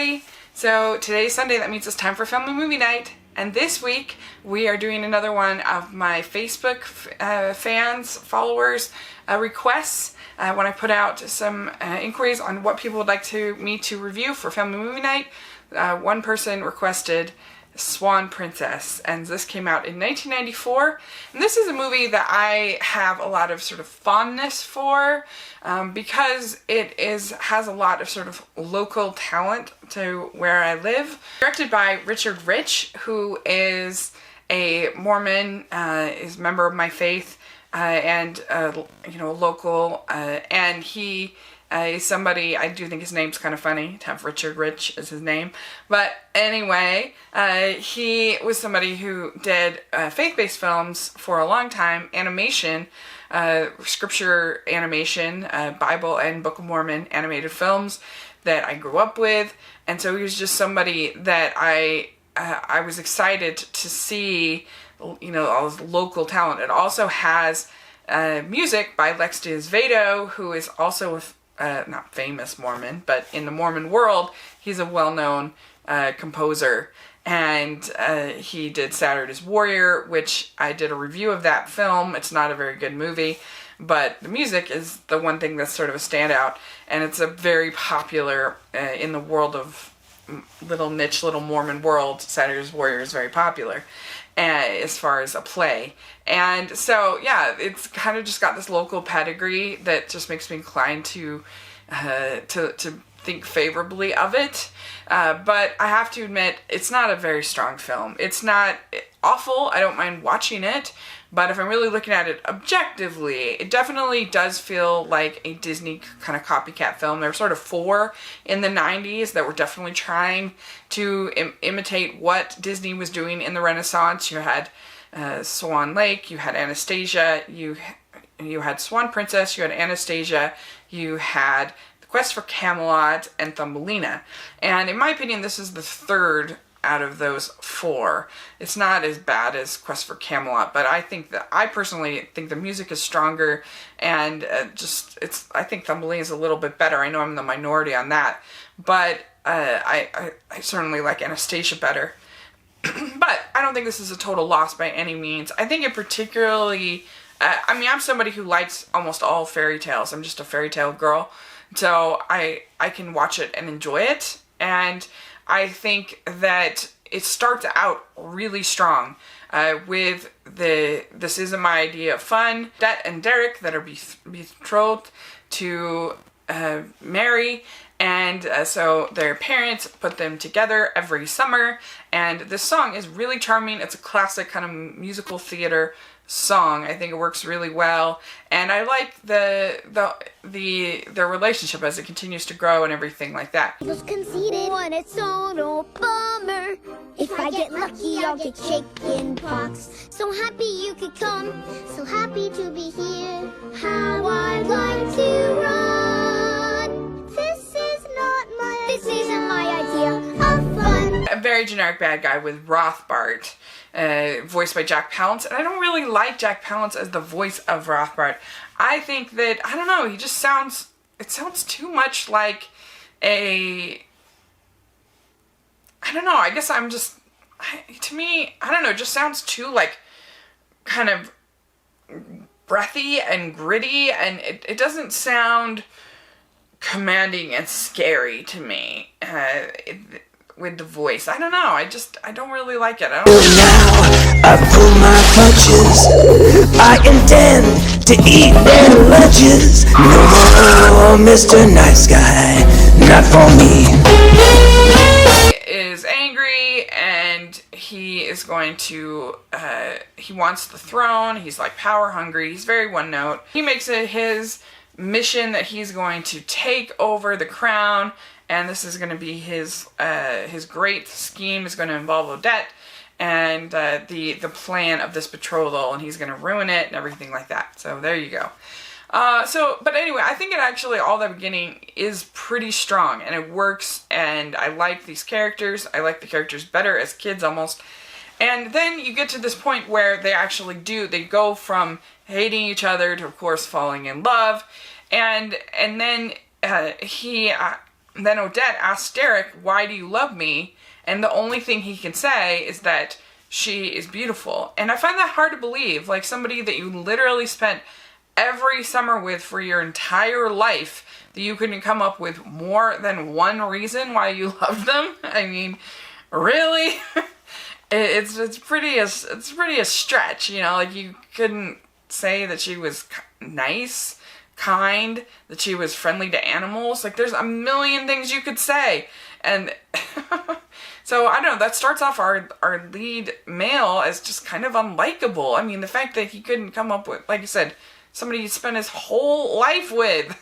everybody! So today's Sunday, that means it's time for family movie night. And this week we are doing another one of my Facebook followers requests when I put out some inquiries on what people would like me to review for family movie night. One person requested Swan Princess, and this came out in 1994, and this is a movie that I have a lot of sort of fondness for because it has a lot of sort of local talent to where I live. Directed by Richard Rich, who is a Mormon, is a member of my faith, and local, and he is somebody, I do think his name's kind of funny to have Richard Rich as his name. But anyway, he was somebody who did faith-based films for a long time, animation, scripture animation, Bible and Book of Mormon animated films that I grew up with. And so he was just somebody that I was excited to see, all this local talent. It also has music by Lex Vado, who is also not famous Mormon, but in the Mormon world, he's a well-known composer. And he did Saturday's Warrior, which I did a review of that film. It's not a very good movie, but the music is the one thing that's sort of a standout. And it's a very popular, in the world of little Mormon world, Saturday's Warrior is very popular as far as a play. And so, yeah, it's kind of just got this local pedigree that just makes me inclined to think favorably of it. But I have to admit, it's not a very strong film. It's not awful. I don't mind watching it. But if I'm really looking at it objectively, it definitely does feel like a Disney kind of copycat film. There were sort of 4 in the 90s that were definitely trying to imitate what Disney was doing in the Renaissance. You had Swan Lake, you had Anastasia, you had Swan Princess, you had Anastasia, you had The Quest for Camelot, and Thumbelina. And in my opinion, this is the third out of those 4. It's not as bad as Quest for Camelot, but I personally think the music is stronger, and I think Thumbelina is a little bit better. I know I'm the minority on that, but I certainly like Anastasia better. But I don't think this is a total loss by any means. I think it particularly, I'm somebody who likes almost all fairy tales. I'm just a fairy tale girl, so I can watch it and enjoy it. And I think that it starts out really strong with This Isn't My Idea of Fun. Det and Derek that are betrothed to Mary, and so their parents put them together every summer, and this song is really charming. It's a classic kind of musical theater song. I think it works really well, and I like their relationship as it continues to grow and everything like that. Feels conceited when it's total bummer. If I get lucky, I'll get chicken pox. So happy you could come, so happy to be here. How I'd like to run. This isn't my idea of fun. A very generic bad guy with Rothbart, voiced by Jack Palance, and I don't really like Jack Palance as the voice of Rothbart. I think that, I don't know, it sounds too much like I don't know, I guess to me, I don't know, it just sounds too, kind of breathy and gritty, and it doesn't sound commanding and scary to me with the voice. I don't know, I don't really like it. Now I pull my punches. I intend to eat their lunches. No more Mr. Nice Guy, not for me. He is angry, and he is going to, he wants the throne. He's power hungry. He's very one note. He makes it his mission that he's going to take over the crown, and this is going to be his great scheme is going to involve Odette and the plan of this betrothal, and he's going to ruin it and everything like that. So there you go. But anyway, I think it actually, all the beginning is pretty strong, and it works, and I like these characters. I like the characters better as kids almost. And then you get to this point where they go from hating each other to, of course, falling in love. And then then Odette asks Derek, "Why do you love me?" And the only thing he can say is that she is beautiful. And I find that hard to believe. Like, somebody that you literally spent every summer with for your entire life, that you couldn't come up with more than one reason why you love them. I mean, really? it's pretty a stretch, you know. Like, you couldn't say that she was nice, kind, that she was friendly to animals. Like, there's a million things you could say. And so, I don't know, that starts off our lead male as just kind of unlikable. I mean, the fact that he couldn't come up with, like I said, somebody he spent his whole life with.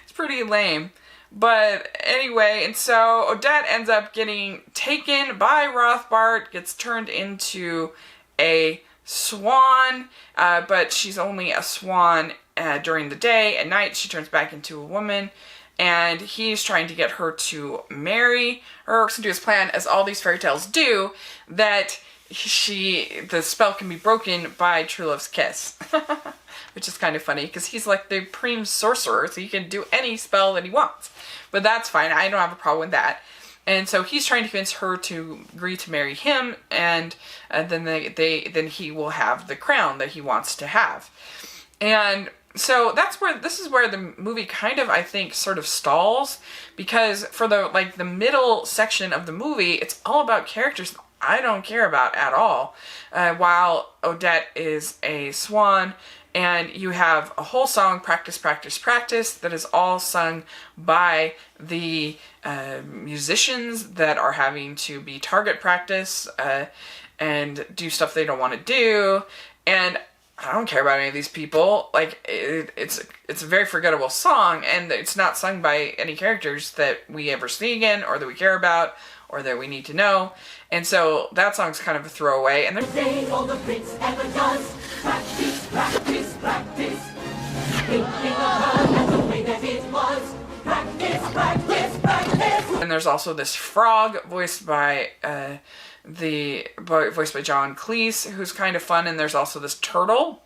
It's pretty lame. But anyway, and so Odette ends up getting taken by Rothbart, gets turned into a swan, but she's only a swan during the day. At night, she turns back into a woman, and he's trying to get her to marry her, to do his plan, as all these fairy tales do, that the spell can be broken by true love's kiss. Which is kind of funny, because he's like the supreme sorcerer, so he can do any spell that he wants. But that's fine, I don't have a problem with that. And so he's trying to convince her to agree to marry him, and then he will have the crown that he wants to have. And so this is where the movie kind of, I think, sort of stalls, because for the middle section of the movie, it's all about characters I don't care about at all. While Odette is a swan, and you have a whole song, Practice, Practice, Practice, that is all sung by the musicians that are having to be target practice and do stuff they don't want to do. And I don't care about any of these people. Like, it's a very forgettable song, and it's not sung by any characters that we ever see again, or that we care about, or that we need to know. And so that song's kind of a throwaway. And then all the prince ever does, practice, practice, practice, thinking of her and the way that it was, practice, practice, practice. And there's also this frog voiced by John Cleese, who's kind of fun. And there's also this turtle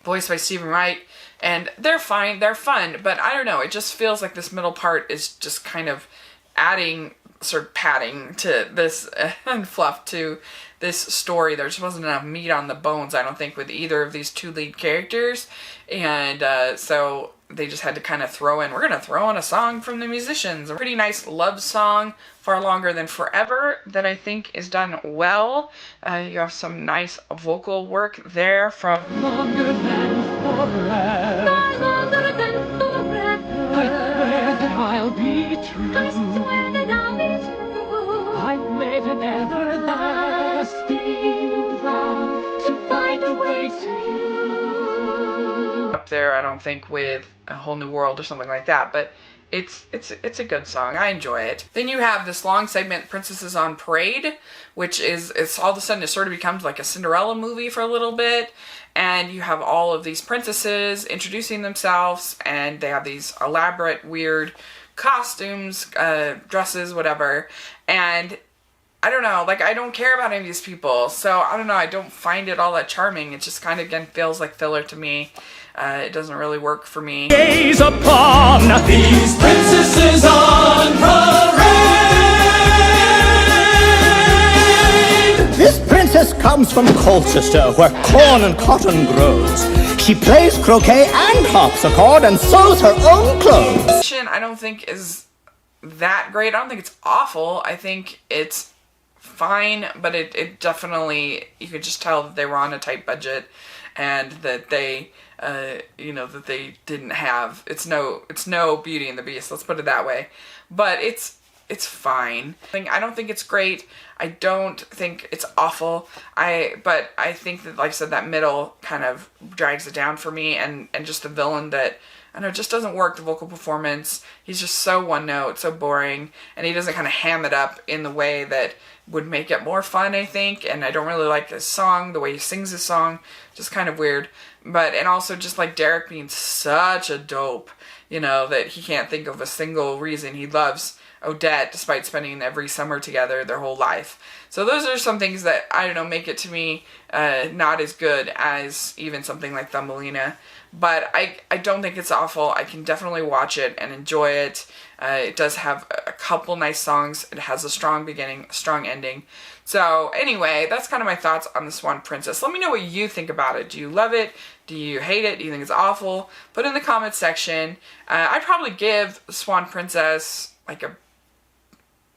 voiced by Stephen Wright. And they're fine, they're fun, but I don't know, it just feels like this middle part is just kind of adding sort of padding to this and fluff to this story. There just wasn't enough meat on the bones, I don't think, with either of these two lead characters. And so they just had to kind of throw in, we're going to throw in a song from the musicians. A pretty nice love song, Far Longer Than Forever, that I think is done well. You have some nice vocal work there from Longer than forever. Far longer than forever. I swear that I'll be true. I swear that I'll be true. I've made an everlasting vow to find a way to you. Up there, I don't think, with A Whole New World or something like that, but it's a good song. I enjoy it. Then you have this long segment, Princesses on Parade, which it's all of a sudden it sort of becomes like a Cinderella movie for a little bit. And you have all of these princesses introducing themselves, and they have these elaborate, weird costumes, dresses, whatever. And I don't know, like, I don't care about any of these people. So, I don't know, I don't find it all that charming. It just kind of, again, feels like filler to me. It doesn't really work for me. Gaze upon these princesses on parade. This princess comes from Colchester, where corn and cotton grows. She plays croquet and harpsichord and sews her own clothes. I don't think is that great. I don't think it's awful. I think it's fine, but it definitely, you could just tell that they were on a tight budget, and that they that they didn't have, it's no Beauty and the Beast, let's put it that way. But it's fine. I don't think it's great. I don't think it's awful. But I think that, like I said, that middle kind of drags it down for me, and just the villain that, I don't know, just doesn't work. The vocal performance, he's just so one note, so boring, and he doesn't kind of ham it up in the way that would make it more fun, I think. And I don't really like this song, the way he sings his song, just kind of weird. And also just like Derek being such a dope, that he can't think of a single reason he loves Odette, despite spending every summer together their whole life. So those are some things that, I don't know, make it to me not as good as even something like Thumbelina. But I don't think it's awful. I can definitely watch it and enjoy it. It does have a couple nice songs. It has a strong beginning, a strong ending. So anyway, that's kind of my thoughts on the Swan Princess. Let me know what you think about it. Do you love it? Do you hate it? Do you think it's awful? Put it in the comments section. I'd probably give Swan Princess like a,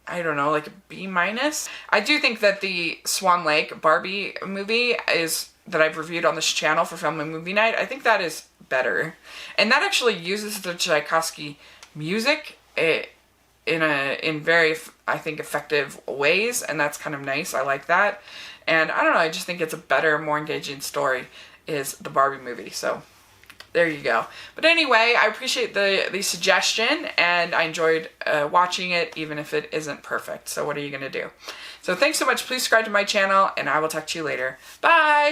I don't know, like a B-. I do think that the Swan Lake Barbie movie that I've reviewed on this channel for Family Movie Night, I think that is better. And that actually uses the Tchaikovsky music in very, I think, effective ways, and that's kind of nice. I like that. And I don't know, I just think it's a better, more engaging story is the Barbie movie. So there you go. But anyway, I appreciate the suggestion, and I enjoyed watching it, even if it isn't perfect. So what are you going to do? So thanks so much. Please subscribe to my channel, and I will talk to you later. Bye!